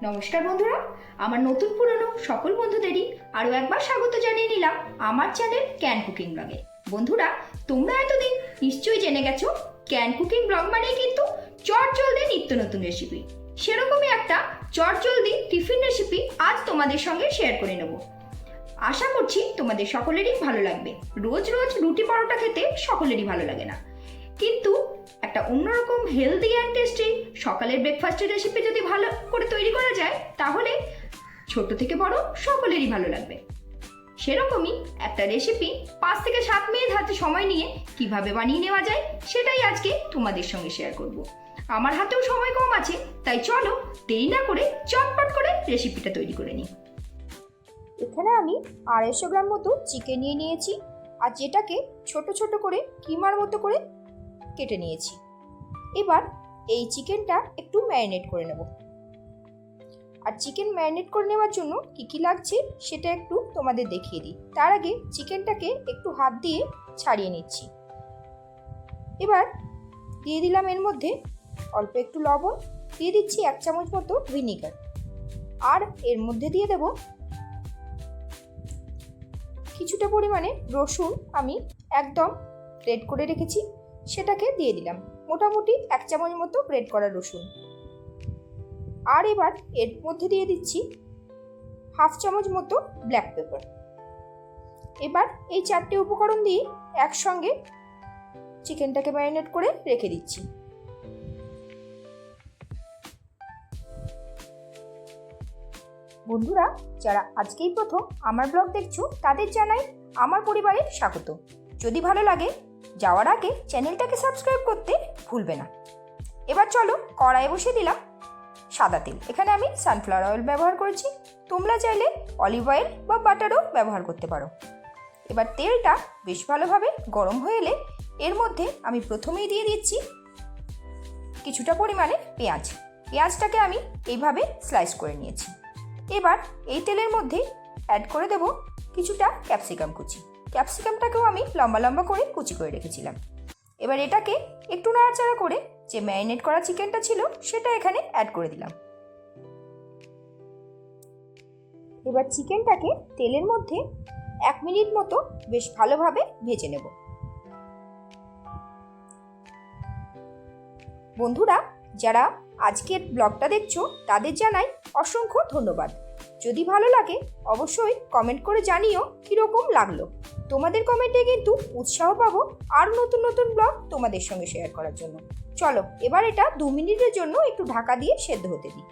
নমস্কার বন্ধুরা, আমার নতুন পুরনো সকল বন্ধুদেরই আরও একবার স্বাগত জানিয়ে নিলাম আমার চ্যানেল ক্যান কুকিং ব্লগে। বন্ধুরা, তোমরা এতদিন নিশ্চয়ই জেনে গেছো ক্যান কুকিং ব্লগ মানেই কিন্তু চটজলদি নিত্য নতুন রেসিপি। সেরকমই একটা চটজলদি টিফিন রেসিপি আজ তোমাদের সঙ্গে শেয়ার করে নেব। আশা করছি তোমাদের সকলেরই ভালো লাগবে। রোজ রোজ রুটি পরোটা খেতে সকলেরই ভালো লাগে না, কিন্তু একটা অন্যরকম হেলদি অ্যান্ড টেস্টি সকালের ব্রেকফাস্টের রেসিপি যদি ভালো করে তৈরি করা যায় তাহলে ছোট থেকে বড় সকলেরই ভালো লাগবে। সেরকমই একটা রেসিপি 5 থেকে 7 মিনিট হাতে সময় নিয়ে কিভাবে বানিয়ে নেওয়া যায় সেটাই আজকে তোমাদের সঙ্গে শেয়ার করব। আমার হাতেও সময় কম আছে, তাই চলো দেরি না করে চটপট করে রেসিপিটা তৈরি করে নিই। এখানে আমি 250 গ্রাম মতো চিকেন নিয়ে নিয়েছি, আর যেটাকে ছোট ছোট করে কিমার মতো করে কেটে নিয়েছি। এবার এই চিকেনটা একটু ম্যারিনেট করে নেব। আর চিকেন ম্যারিনেট করে নেওয়ার জন্য কী কী লাগছে সেটা একটু তোমাদের দেখিয়ে দিই। তার আগে চিকেনটাকে একটু হাত দিয়ে ছাড়িয়ে নিচ্ছি। এবার দিয়ে দিলাম এর মধ্যে অল্প একটু লবণ, দিয়ে দিচ্ছি 1 চামচ মতো ভিনিগার, আর এর মধ্যে দিয়ে দেব কিছুটা পরিমাণে রসুন আমি একদম গ্রেট করে রেখেছি, সেটাকে দিয়ে দিলাম। মোটামুটি 1 চামচ মতো গ্রেট করা রসুন। আর এবার এর মধ্যে দিয়ে দিচ্ছি 1/2 চামচ মতো ব্ল্যাক পেপার। এবার এই 4টে উপকরণ দিয়ে একসঙ্গে চিকেনটাকে ম্যারিনেট করে রেখে দিচ্ছি। বন্ধুরা, যারা আজকেই প্রথম আমার ব্লগ দেখছো তাদের জানাই আমার পরিবারে স্বাগত। যদি ভালো লাগে যাওয়ার আগে চ্যানেলটাকে সাবস্ক্রাইব করতে ভুলবে না। এবার চলো কড়াইয়ে বসিয়ে দিলাম সাদা তেল। এখানে আমি সানফ্লাওয়ার অয়েল ব্যবহার করেছি, তোমরা চাইলে অলিভ অয়েল বা বাটারও ব্যবহার করতে পারো। এবার তেলটা বেশ ভালোভাবে গরম হয়ে এলে এর মধ্যে আমি প্রথমেই দিয়ে দিচ্ছি কিছুটা পরিমাণে পেঁয়াজ। পেঁয়াজটাকে আমি এইভাবে স্লাইস করে নিয়েছি। এবার এই তেলের মধ্যে অ্যাড করে দেব কিছুটা ক্যাপসিকাম কুচি। ক্যাপসিকামটাকেও আমি লম্বা লম্বা করে কুচি করে রেখেছিলাম। এবার এটাকে একটু নাড়াচাড়া করে যে ম্যারিনেট করা চিকেনটা ছিল সেটা এখানে অ্যাড করে দিলাম। এবার চিকেনটাকে তেলের মধ্যে 1 মিনিট মতো বেশ ভালোভাবে ভেজে নেব। বন্ধুরা, যারা আজকের ব্লগটা দেখছো তাদের জানাই অসংখ্য ধন্যবাদ। যদি ভালো লাগে অবশ্যই কমেন্ট করে জানিও কীরকম লাগলো। তোমাদের কমেন্টে কিন্তু উৎসাহ পাবো আর নতুন নতুন ব্লগ তোমাদের সঙ্গে শেয়ার করার জন্য। চলো এবার এটা 2 মিনিটের জন্য একটু ঢাকা দিয়ে সেদ্ধ হতে দিই।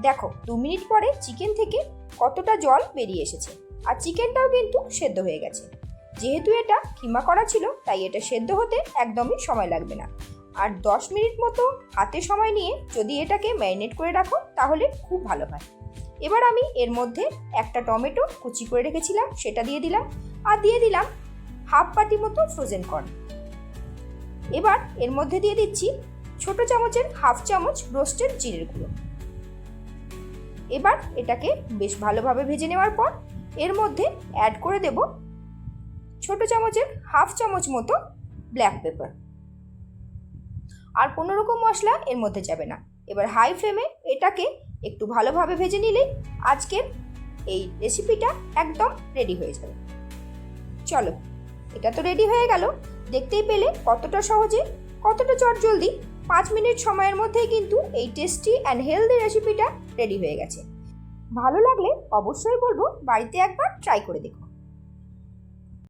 দেখো 2 মিনিট পরে চিকেন থেকে কতটা জল বেরিয়ে এসেছে, আর চিকেনটাও কিন্তু সেদ্ধ হয়ে গেছে। যেহেতু এটা কিমা করা ছিল তাই এটা সেদ্ধ হতে একদমই সময় লাগবে না। আর 10 মিনিট মতো হাতে সময় নিয়ে যদি এটাকে ম্যারিনেট করে রাখো তাহলে খুব ভালো হয়। এবার আমি এর মধ্যে একটা টমেটো কুচি করে রেখেছিলাম সেটা দিয়ে দিলাম, আর দিয়ে দিলাম 1/2 বাটি মতো ফ্রোজেন কর্ন। এবার এর মধ্যে দিয়ে দিচ্ছি ছোট চামচের 1/2 চামচ রোস্টেড জিরের গুঁড়ো। এবার এটাকে বেশ ভালোভাবে ভেজে নেওয়ার পর এর মধ্যে অ্যাড করে দেব ছোট চামচের 1/2 চামচ মতো ব্ল্যাক পেপার। আর কোনো রকম মশলা এর মধ্যে যাবে না। এবার হাই ফ্লেমে এটাকে একটু ভালোভাবে ভেজে নিলেই আজকের এই রেসিপিটা একদম রেডি হয়ে যাবে। চলো, এটা তো রেডি হয়ে গেল। দেখতেই পেলে কতটা সহজে, কতটা চটজলদি 5 মিনিট সময়ের মধ্যেই কিন্তু এই টেস্টি অ্যান্ড হেলদি রেসিপিটা রেডি হয়ে গেছে। ভালো লাগলে অবশ্যই বলবো বাড়িতে একবার ট্রাই করে দেখো।